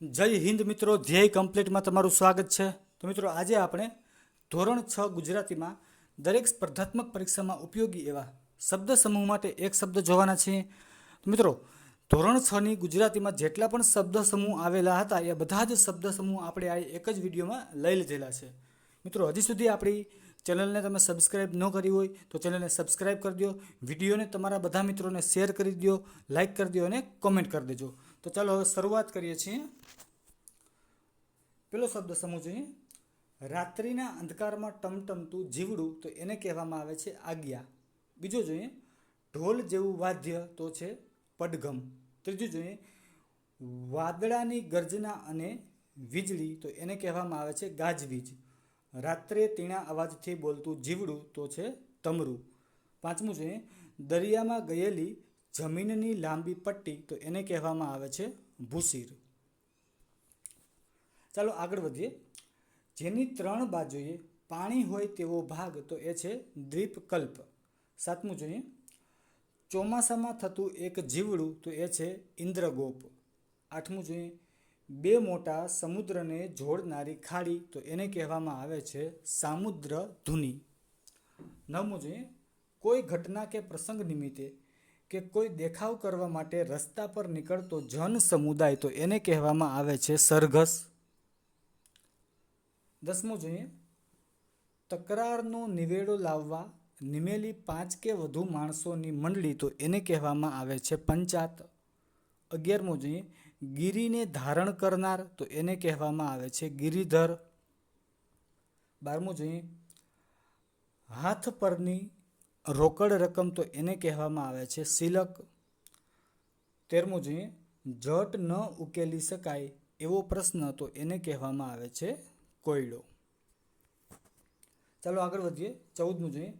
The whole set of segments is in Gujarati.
જય હિન્દ મિત્રો, ધ્યેય કમ્પ્લીટમાં તમારું સ્વાગત છે। તો મિત્રો આજે આપણે ધોરણ 6 ગુજરાતીમાં દરેક સ્પર્ધાત્મક પરીક્ષામાં ઉપયોગી એવા શબ્દ સમૂહ માટે એક શબ્દ જોવાના છીએ। તો મિત્રો ધોરણ 6 ની ગુજરાતીમાં જેટલા પણ શબ્દ સમૂહ આવેલા હતા એ બધા જ શબ્દ સમૂહ આપણે આ એક જ વિડીયોમાં લઈ લીધેલા છે। મિત્રો હજી સુધી આપણી ચેનલને તમે સબસ્ક્રાઇબ ન કરી હોય તો ચેનલને સબસ્ક્રાઇબ કરી દો, વિડીયોને તમારા બધા મિત્રોને શેર કરી દો, લાઇક કરી દો અને કોમેન્ટ કરી દેજો। તો ચાલો હવે શરૂઆત કરીએ છીએ। પેલો શબ્દ સમૂહ જોઈએ, રાત્રિના અંધકારમાં ટમટમતું જીવડું, તો એને કહેવામાં આવે છે આજ્ઞા। બીજો જોઈએ, ઢોલ જેવું વાદ્ય, તો છે પડઘમ। ત્રીજું જોઈએ, વાદળાની ગર્જના અને વીજળી, તો એને કહેવામાં આવે છે ગાજવીજ। રાત્રે તીણા અવાજથી બોલતું જીવડું, તો છે તમરું। પાંચમું જોઈએ, દરિયામાં ગયેલી જમીનની લાંબી પટ્ટી, તો એને કહેવામાં આવે છે ભૂશીર। ચાલો આગળ વધીએ। જેની ત્રણ બાજુએ પાણી હોય તેવો ભાગ, તો એ છે દ્વીપકલ્પ। સાતમું જોઈએ, ચોમાસામાં થતું એક જીવડું, તો એ છે ઇન્દ્રગોપ। આઠમું જોઈએ, બે મોટા સમુદ્રને જોડનારી ખાડી, તો એને કહેવામાં આવે છે સામુદ્ર ધુની। નવમું જોઈએ, કોઈ ઘટના કે પ્રસંગ નિમિત્તે કે કોઈ દેખાવ કરવા માટે રસ્તા પર નીકળતો જન સમુદાય, તો એને કહેવામાં આવે છે સરઘસ। દસમું જોઈએ, તકરારનો નિવેડો લાવવા નિમેલી 5 કે વધુ માણસોની મંડળી, તો એને કહેવામાં આવે છે પંચાત। 11મું જોઈએ, ગિરિને ધારણ કરનાર, તો એને કહેવામાં આવે છે ગિરિધર। 12મું જોઈએ, હાથ પરની રોકડ રકમ, તો એને કહેવામાં આવે છે સિલક। 13મું જોઈએ, જટ ન ઉકેલી શકાય એવો પ્રશ્ન, તો એને કહેવામાં આવે છે કોયડો। ચાલો આગળ વધીએ। 14મું જોઈએ,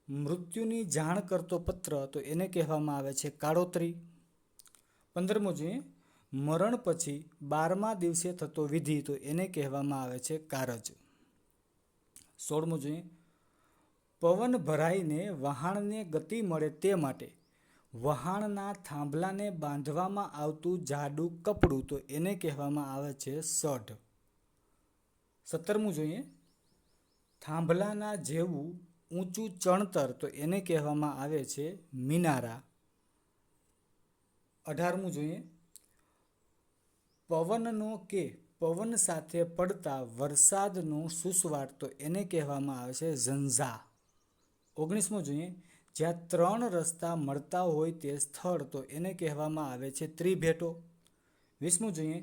મૃત્યુની જાણ કરતો પત્ર, તો એને કહેવામાં આવે છે કાળોતરી। 15મું જોઈએ, મરણ પછી 12મા દિવસે થતો વિધિ, તો એને કહેવામાં આવે છે કારજ। 16મું જોઈએ, પવન ભરાઈને વહાણને ગતિ મળે તે માટે વહાણના થાંભલાને બાંધવામાં આવતું જાડું કપડું, તો એને કહેવામાં આવે છે સઢ। 17મું જોઈએ, થાંભલાના જેવું ઊંચું ચણતર, તો એને કહેવામાં આવે છે મિનારા। 18મું જોઈએ, પવનનો કે પવન સાથે પડતા વરસાદનો સુસવાટ, તો એને કહેવામાં આવે છે ઝંઝા। 19મું જોઈએ, જ્યાં 3 રસ્તા મળતા હોય તે સ્થળ, તો એને કહેવામાં આવે છે ત્રિભેટો। 20મું જોઈએ,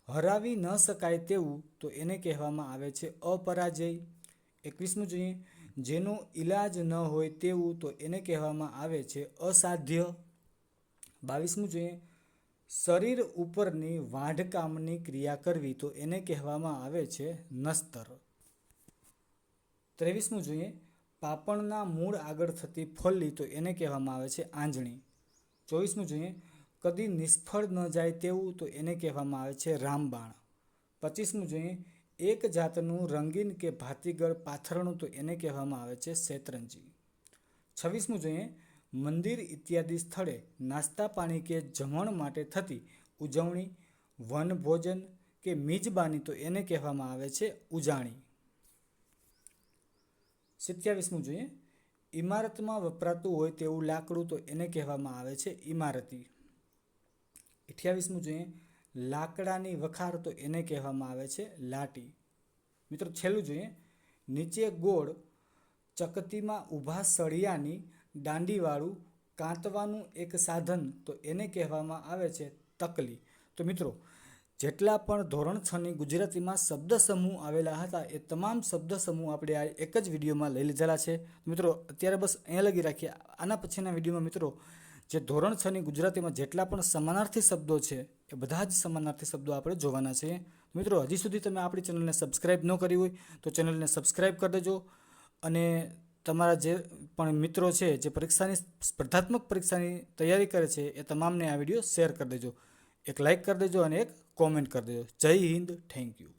હરાવી ન શકાય તેવું, તો એને કહેવામાં આવે છે અપરાજય। 21મું જોઈએ, જેનો ઈલાજ ન હોય તેવું, તો એને કહેવામાં આવે છે અસાધ્ય। 22મું જોઈએ, શરીર ઉપરની વાઢકામની ક્રિયા કરવી, તો એને કહેવામાં આવે છે નસ્તર। 23મું જોઈએ, પાપણના મૂળ આગળ થતી ફોલ્લી, તો એને કહેવામાં આવે છે આંજણી। 24મું જોઈએ, કદી નિષ્ફળ ન જાય તેવું, તો એને કહેવામાં આવે છે રામબાણ। 25મું જોઈએ, એક જાતનું રંગીન કે ભાતીગળ પાથરણું, તો એને કહેવામાં આવે છે શેતરંજી। 26મું જોઈએ, મંદિર ઇત્યાદિ સ્થળે નાસ્તા પાણી કે જમણ માટે થતી ઉજવણી, વનભોજન કે મિજબાની, તો એને કહેવામાં આવે છે ઉજાણી। 27મું જોઈએ, ઇમારતમાં વપરાતું હોય તેવું લાકડું, તો એને કહેવામાં આવે છે ઇમારતી। 28મું જોઈએ, લાકડાની વખાર, તો એને કહેવામાં આવે છે લાટી। મિત્રો છેલ્લું જોઈએ, નીચે ગોળ ચકતીમાં ઊભા સળિયાની દાંડીવાળું કાંતવાનું એક સાધન, તો એને કહેવામાં આવે છે તકલી। તો મિત્રો જેટલા પણ ધોરણ 6ની ગુજરાતીમાં શબ્દ સમૂહ આવેલા હતા એ તમામ શબ્દ સમૂહ આપણે આ એક જ વિડીયોમાં લઈ લીધેલા છે। મિત્રો અત્યારે બસ અહીંયા લગી રાખીએ। આના પછીના વિડીયોમાં મિત્રો જે ધોરણ 6ની ગુજરાતીમાં જેટલા પણ સમાનાર્થી શબ્દો છે એ બધા જ સમાનાર્થી શબ્દો આપણે જોવાના છે। મિત્રો હજી સુધી તમે આપણી ચેનલને સબસ્ક્રાઇબ ન કરી હોય તો ચેનલને સબસ્ક્રાઇબ કરી દેજો અને તમારા જે પણ મિત્રો છે જે પરીક્ષાની સ્પર્ધાત્મક પરીક્ષાની તૈયારી કરે છે એ તમામને આ વિડીયો શેર કરી દેજો, એક લાઇક કરી દેજો અને એક કોમેન્ટ કરી દેજો। જય હિન્દ, થેન્ક યુ।